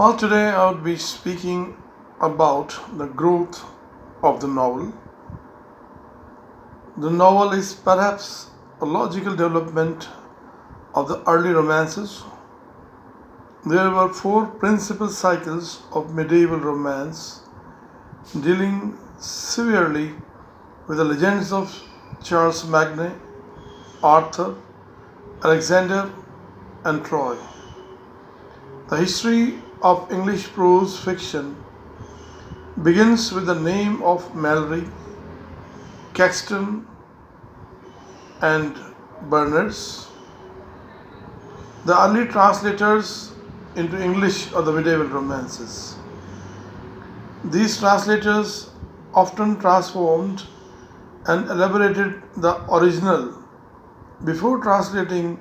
Well, today I would be speaking about the growth of the novel. The novel is perhaps a logical development of the early romances. There were four principal cycles of medieval romance dealing severely with the legends of Charles Magne, Arthur, Alexander, and Troy. The history of English prose fiction begins with the name of Mallory, Caxton, and Berners, the early translators into English of the medieval romances. These translators often transformed and elaborated the original before translating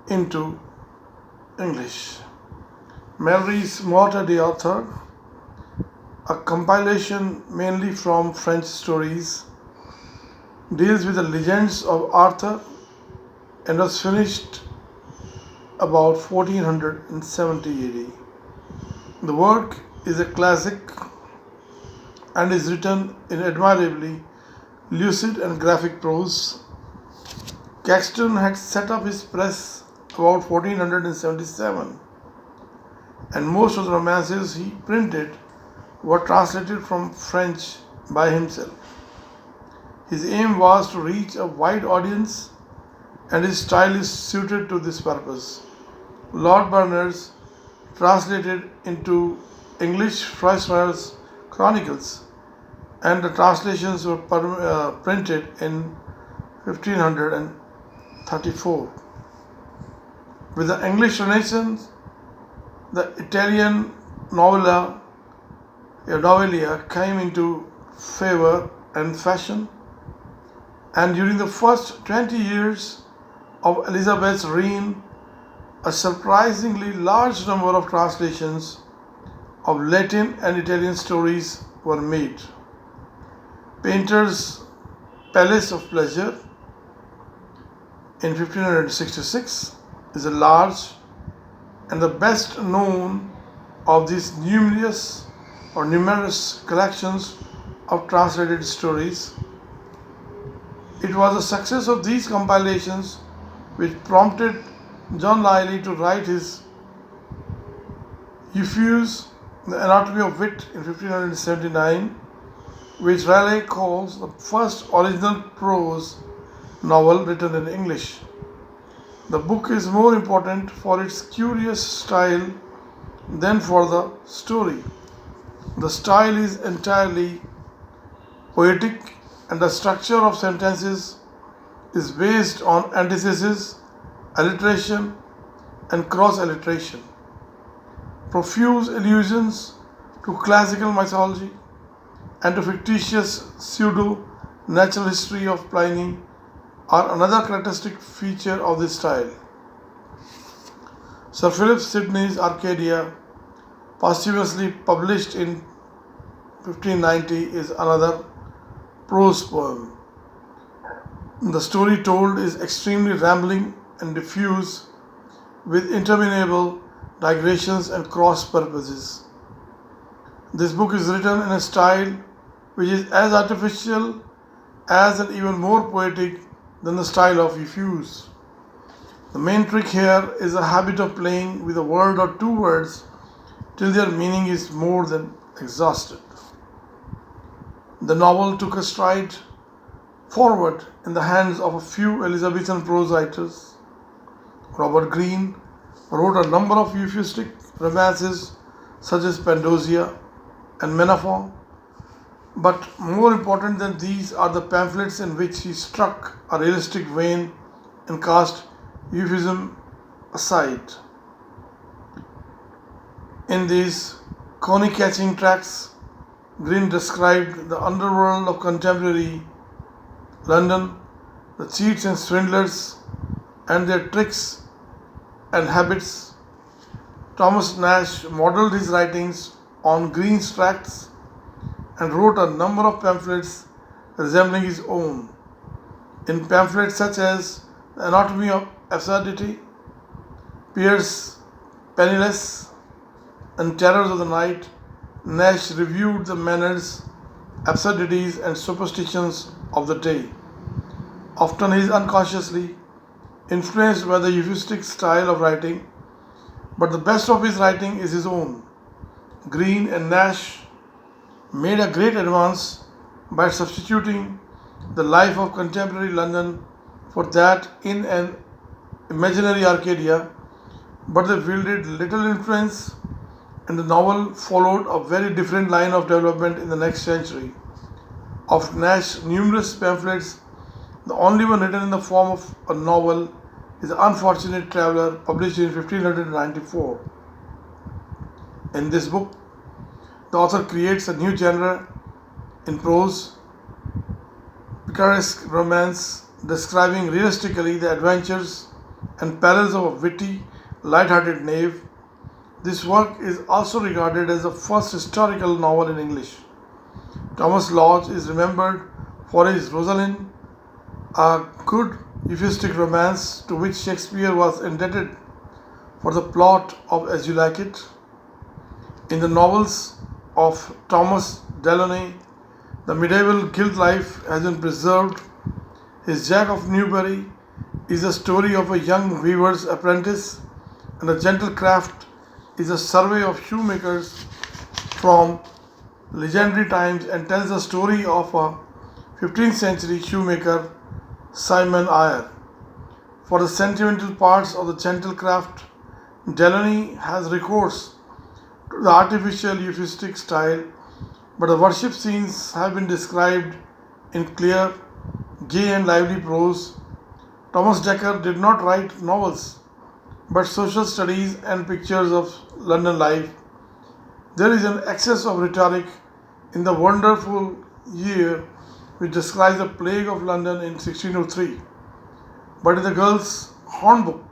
into English. Mallory's Morte d'Arthur, a compilation mainly from French stories, deals with the legends of Arthur and was finished about 1470 AD. The work is a classic and is written in admirably lucid and graphic prose. Caxton had set up his press about 1477, and most of the romances he printed were translated from French by himself. His aim was to reach a wide audience, and his style is suited to this purpose. Lord Berners translated into English Froissart's Chronicles, and the translations were printed in 1534. With the English Renaissance, the Italian novellia came into favor and fashion, and during the first 20 years of Elizabeth's reign, a surprisingly large number of translations of Latin and Italian stories were made. Painter's Palace of Pleasure in 1566 is a large and the best known of these numerous collections of translated stories. It was the success of these compilations which prompted John Lyly to write his Euphues, the Anatomy of Wit in 1579, which Raleigh calls the first original prose novel written in English. The book is more important for its curious style than for the story. The style is entirely poetic, and the structure of sentences is based on antithesis, alliteration, and cross alliteration. Profuse allusions to classical mythology and to fictitious pseudo natural history of Pliny are another characteristic feature of this style. Sir Philip Sidney's Arcadia, posthumously published in 1590, is another prose poem. The story told is extremely rambling and diffuse, with interminable digressions and cross purposes. This book is written in a style which is as artificial as and even more poetic than the style of Euphues. The main trick here is a habit of playing with a word or two words till their meaning is more than exhausted. The novel took a stride forward in the hands of a few Elizabethan prose writers. Robert Greene wrote a number of euphuistic romances such as Pandosia and Menaphon, but more important than these are the pamphlets in which he struck a realistic vein and cast euphuism aside. In these coney-catching tracts, Greene described the underworld of contemporary London, the cheats and swindlers, and their tricks and habits. Thomas Nash modelled his writings on Greene's tracts and wrote a number of pamphlets resembling his own. In pamphlets such as The Anatomy of Absurdity, Pierce Penniless, and terrors of the night, Nash reviewed the manners, absurdities, and superstitions of the day. Often he is unconsciously influenced by the euphemistic style of writing, but the best of his writing is his own. Green and Nash made a great advance by substituting the life of contemporary London for that in an imaginary Arcadia, but they wielded little influence, and the novel followed a very different line of development in the next century. Of Nash's numerous pamphlets, the only one written in the form of a novel is The Unfortunate Traveller, published in 1594. In this book, the author creates a new genre in prose, picaresque romance, describing realistically the adventures and perils of a witty, light-hearted knave. This work is also regarded as the first historical novel in English. Thomas Lodge is remembered for his Rosalind, a good euphemistic romance to which Shakespeare was indebted for the plot of As You Like It. In the novels of Thomas Delaunay, the medieval guild life has been preserved. His Jack of Newbury is a story of a young weaver's apprentice, and The Gentle Craft is a survey of shoemakers from legendary times and tells the story of a 15th century shoemaker, Simon Eyre. For the sentimental parts of The Gentle Craft, Delaunay has recourse to the artificial euphemistic style, but the worship scenes have been described in clear, gay, and lively prose. Thomas Dekker did not write novels, but social studies and pictures of London life. There is an excess of rhetoric in The Wonderful Year, which describes the plague of London in 1603, but in The Girl's Hornbook,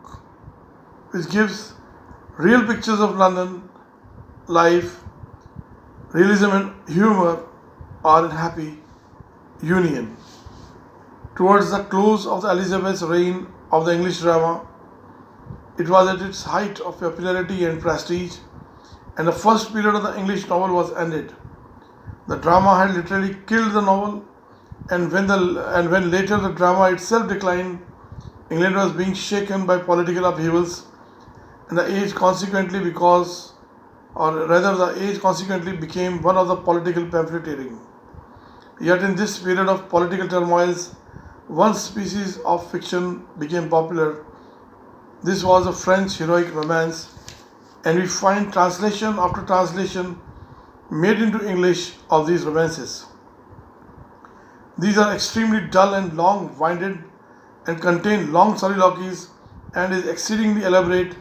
which gives real pictures of London life, realism and humor are in happy union. Towards the close of the Elizabeth's reign of the English drama, it was at its height of popularity and prestige, and the first period of the English novel was ended. The drama had literally killed the novel, and when later the drama itself declined, England was being shaken by political upheavals, and the age consequently became one of the political pamphleteering. Yet in this period of political turmoils, one species of fiction became popular. This was a French heroic romance, and we find translation after translation made into English of these romances. These are extremely dull and long-winded and contain long soliloquies and is exceedingly elaborate.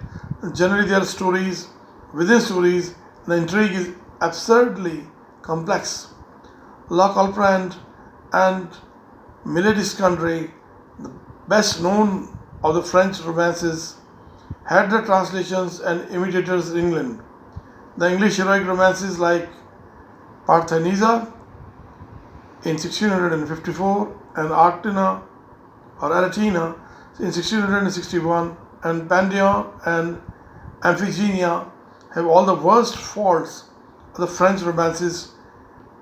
Generally, they are stories within stories. The intrigue is absurdly complex. La Colbrand and Millet Iscandre, the best known of the French romances, had their translations and imitators in England. The English heroic romances like Parthenisa in 1654 and Aratina in 1661 and Pandion and Amphigenia have all the worst faults of the French romances: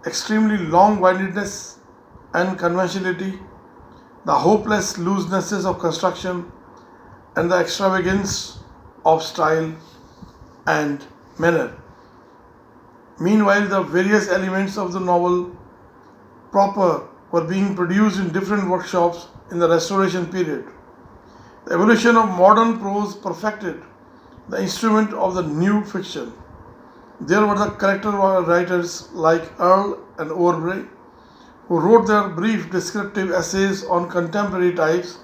extremely long-windedness and conventionality, the hopeless loosenesses of construction, and the extravagance of style and manner. Meanwhile, the various elements of the novel proper were being produced in different workshops in the Restoration period. The evolution of modern prose perfected the instrument of the new fiction. There were the character writers like Earle and Overbury, who wrote their brief descriptive essays on contemporary types.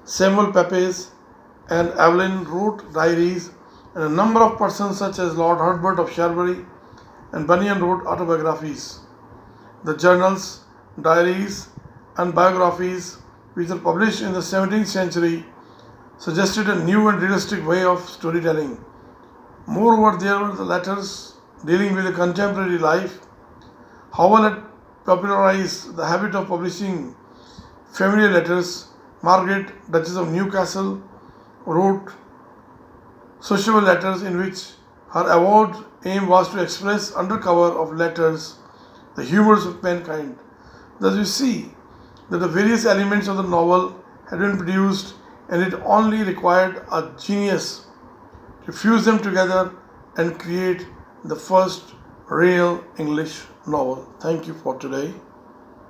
Samuel Pepys and Evelyn wrote diaries, and a number of persons such as Lord Herbert of Cherbury and Bunyan wrote autobiographies. The journals, diaries, and biographies which were published in the 17th century suggested a new and realistic way of storytelling. Moreover, there were the letters dealing with the contemporary life. Howell had popularized the habit of publishing familiar letters. Margaret, Duchess of Newcastle, wrote sociable letters in which Her award aim was to express under cover of letters the humors of mankind. Thus, we see that the various elements of the novel had been produced, and it only required a genius to fuse them together and create the first real English novel. Thank you for today.